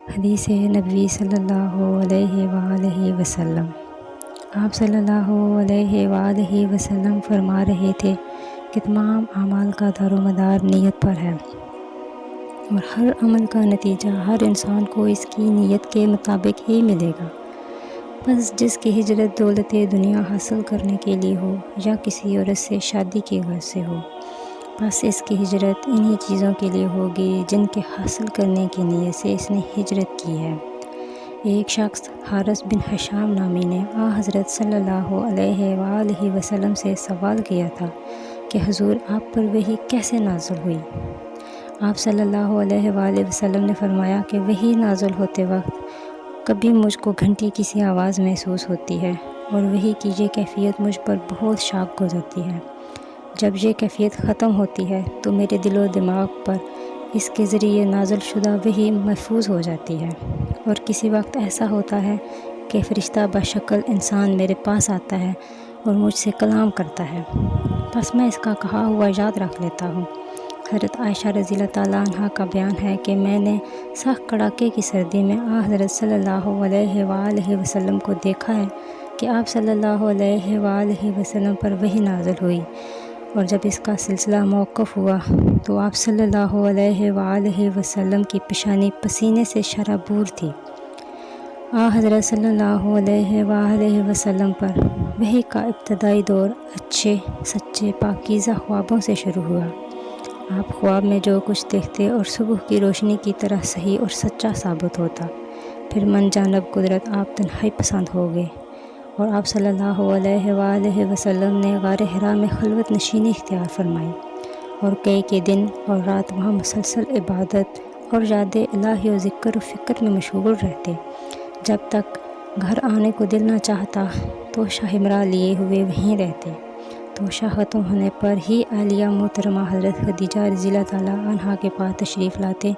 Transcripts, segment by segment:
حدیث نبوی صلی اللہ علیہ وآلہ وسلم۔ آپ صلی اللہ علیہ وآلہ وسلم فرما رہے تھے کہ تمام اعمال کا دار و مدار نیت پر ہے، اور ہر عمل کا نتیجہ ہر انسان کو اس کی نیت کے مطابق ہی ملے گا۔ بس جس کی ہجرت دولت دنیا حاصل کرنے کے لیے ہو یا کسی عورت سے شادی کی غرض سے ہو، بس اس کی ہجرت انہی چیزوں کے لیے ہوگی جن کے حاصل کرنے کی نیت سے اس نے ہجرت کی ہے۔ ایک شخص حارث بن حشام نامی نے حضرت صلی اللہ علیہ وآلہ وسلم سے سوال کیا تھا کہ حضور آپ پر وحی کیسے نازل ہوئی؟ آپ صلی اللہ علیہ وآلہ وسلم نے فرمایا کہ وحی نازل ہوتے وقت کبھی مجھ کو گھنٹی کی سی آواز محسوس ہوتی ہے، اور وحی کی یہ کیفیت مجھ پر بہت شاق گزرتی ہے۔ جب یہ کیفیت ختم ہوتی ہے تو میرے دل و دماغ پر اس کے ذریعے نازل شدہ وحی محفوظ ہو جاتی ہے، اور کسی وقت ایسا ہوتا ہے کہ فرشتہ بشکل انسان میرے پاس آتا ہے اور مجھ سے کلام کرتا ہے، بس میں اس کا کہا ہوا یاد رکھ لیتا ہوں۔ حضرت عائشہ رضی اللہ تعالیٰ عنہ کا بیان ہے کہ میں نے سخت کڑاکے کی سردی میں حضرت صلی اللہ علیہ وآلہ وسلم کو دیکھا ہے کہ آپ صلی اللہ علیہ وآلہ وسلم پر وحی نازل ہوئی، اور جب اس کا سلسلہ موقوف ہوا تو آپ صلی اللہ علیہ وآلہ وسلم کی پیشانی پسینے سے شرابور تھی۔ حضرت صلی اللہ علیہ وآلہ وسلم پر وحی کا ابتدائی دور اچھے سچے پاکیزہ خوابوں سے شروع ہوا۔ آپ خواب میں جو کچھ دیکھتے اور صبح کی روشنی کی طرح صحیح اور سچا ثابت ہوتا۔ پھر من جانب قدرت آپ تنہائی پسند ہو گئے، اور آپ صلی اللہ علیہ وآلہ وسلم نے غار حرا میں خلوت نشینی اختیار فرمائی، اور کئی دن اور رات وہاں مسلسل عبادت اور یاد الہی و ذکر و فکر میں مشغول رہتے، جب تک گھر آنے کو دل نہ چاہتا توشہ ہمراہ لیے ہوئے وہیں رہتے۔ توشہ ختم ہونے پر ہی اہلیہ محترمہ حضرت خدیجہ رضی اللہ تعالیٰ عنہ کے پاس تشریف لاتے،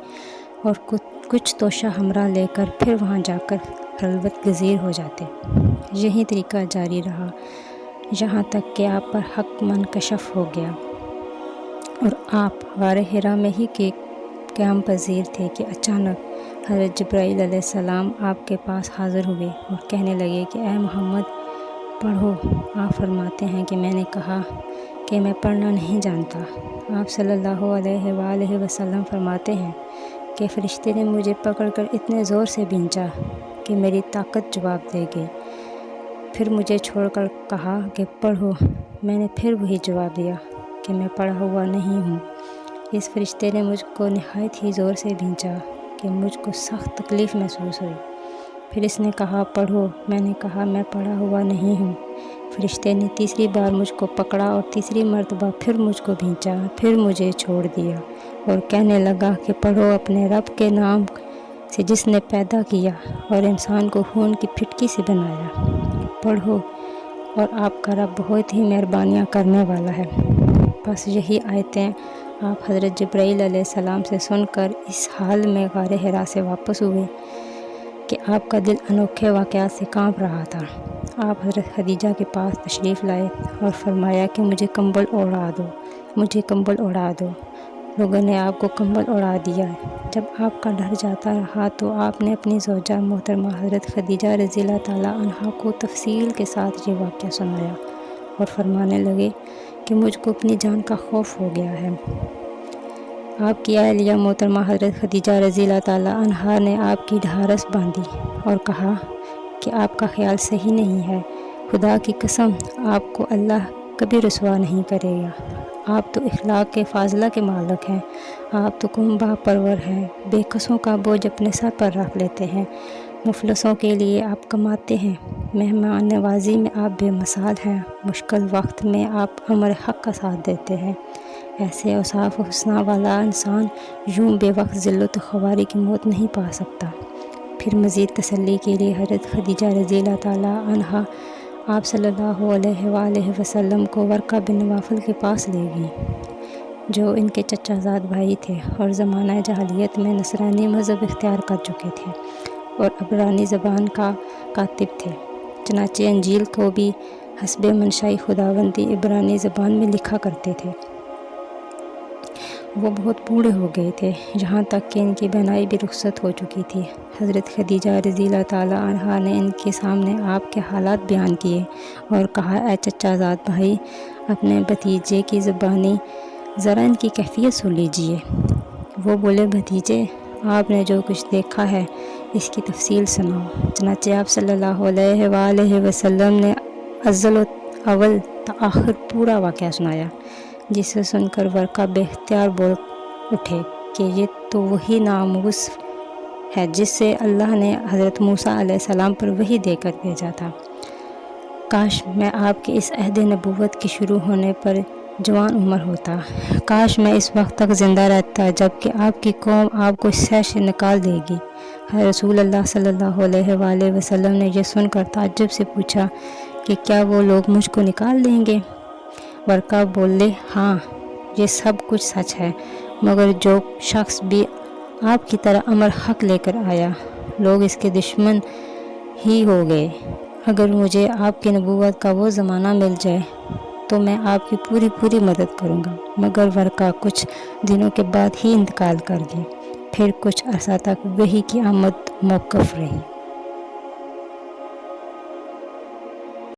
اور کچھ توشہ ہمراہ لے کر پھر وہاں جا کر خلوت گزیر ہو جاتے۔ یہی طریقہ جاری رہا یہاں تک کہ آپ پر حق منکشف ہو گیا، اور آپ غار حرا میں ہی کے قیام پذیر تھے کہ اچانک حضرت جبرائیل علیہ السلام آپ کے پاس حاضر ہوئے اور کہنے لگے کہ اے محمد پڑھو۔ آپ فرماتے ہیں کہ میں نے کہا کہ میں پڑھنا نہیں جانتا۔ آپ صلی اللہ علیہ وآلہ وسلم فرماتے ہیں کہ فرشتے نے مجھے پکڑ کر اتنے زور سے بھینچا کہ میری طاقت جواب دے گئی، پھر مجھے چھوڑ کر کہا کہ پڑھو۔ میں نے پھر وہی جواب دیا کہ میں پڑھا ہوا نہیں ہوں۔ اس فرشتے نے مجھ کو نہایت ہی زور سے بھینچا کہ مجھ کو سخت تکلیف محسوس ہوئی، پھر اس نے کہا پڑھو۔ میں نے کہا میں پڑھا ہوا نہیں ہوں۔ فرشتے نے تیسری بار مجھ کو پکڑا اور تیسری مرتبہ پھر مجھ کو بھینچا، پھر مجھے چھوڑ دیا اور کہنے لگا کہ پڑھو اپنے رب کے نام سے جس نے پیدا کیا اور انسان کو خون کی پھٹکی سے بنایا، پڑھو، اور آپ کا رب بہت ہی مہربانیاں کرنے والا ہے۔ بس یہی آیتیں آپ حضرت جبرائیل علیہ السلام سے سن کر اس حال میں غار حرا سے واپس ہوئے کہ آپ کا دل انوکھے واقعات سے کانپ رہا تھا۔ آپ حضرت خدیجہ کے پاس تشریف لائے اور فرمایا کہ مجھے کمبل اوڑھا دو، مجھے کمبل اوڑھا دو۔ لوگوں نے آپ کو کمبل اوڑھا دیا۔ جب آپ کا ڈر جاتا رہا تو آپ نے اپنی زوجہ محترمہ حضرت خدیجہ رضی اللہ تعالیٰ عنہ کو تفصیل کے ساتھ یہ واقعہ سنایا، اور فرمانے لگے کہ مجھ کو اپنی جان کا خوف ہو گیا ہے۔ آپ کی اہلیہ محترمہ حضرت خدیجہ رضی اللہ تعالیٰ عنہ نے آپ کی ڈھارس باندھی اور کہا کہ آپ کا خیال صحیح نہیں ہے، خدا کی قسم آپ کو اللہ کبھی رسوا نہیں کرے گا۔ آپ تو اخلاق کے فاضلہ کے مالک ہیں، آپ تو کنبہ پرور ہیں، بے کسوں کا بوجھ اپنے سر پر رکھ لیتے ہیں، مفلسوں کے لیے آپ کماتے ہیں، مہمان نوازی میں آپ بے مثال ہیں، مشکل وقت میں آپ امر حق کا ساتھ دیتے ہیں۔ ایسے اوصاف و حسنہ والا انسان یوں بے وقت ذلت و خواری کی موت نہیں پا سکتا۔ پھر مزید تسلی کے لیے حضرت خدیجہ رضی اللہ تعالیٰ عنہ آپ صلی اللہ علیہ وآلہ وسلم کو ورقہ بن نوفل کے پاس لے گئی، جو ان کے چچا زاد بھائی تھے اور زمانہ جاہلیت میں نصرانی مذہب اختیار کر چکے تھے اور عبرانی زبان کا کاتب تھے، چنانچہ انجیل کو بھی حسب منشاء خداوندی عبرانی زبان میں لکھا کرتے تھے۔ وہ بہت بوڑھے ہو گئے تھے، جہاں تک کہ ان کی بہنائی بھی رخصت ہو چکی تھی۔ حضرت خدیجہ رضی اللہ تعالیٰ عنہا نے ان کے سامنے آپ کے حالات بیان کیے اور کہا، اے چچا زاد بھائی، اپنے بھتیجے کی زبانی ذرا ان کی کیفیت سن لیجئے۔ وہ بولے، بھتیجے، آپ نے جو کچھ دیکھا ہے اس کی تفصیل سناؤ۔ چنانچہ آپ صلی اللہ علیہ وآلہ وسلم نے ازل و اول تا آخر پورا واقعہ سنایا، جسے سن کر ورقہ بے اختیار بول اٹھے کہ یہ تو وہی ناموس ہے جس سے اللہ نے حضرت موسیٰ علیہ السلام پر وحی دے کر بھیجا تھا۔ کاش میں آپ کے اس عہد نبوت کے شروع ہونے پر جوان عمر ہوتا، کاش میں اس وقت تک زندہ رہتا جب کہ آپ کی قوم آپ کو اس شہر سے نکال دے گی۔ رسول اللہ صلی اللہ علیہ وآلہ وسلم نے یہ سن کر تعجب سے پوچھا کہ کیا وہ لوگ مجھ کو نکال دیں گے؟ ورقہ بولے، ہاں، یہ سب کچھ سچ ہے، مگر جو شخص بھی آپ کی طرح امر حق لے کر آیا، لوگ اس کے دشمن ہی ہو گئے۔ اگر مجھے آپ کی نبوت کا وہ زمانہ مل جائے تو میں آپ کی پوری مدد کروں گا، مگر ورقہ کچھ دنوں کے بعد ہی انتقال کر گئے۔ پھر کچھ عرصہ تک وحی کی آمد موقوف رہی۔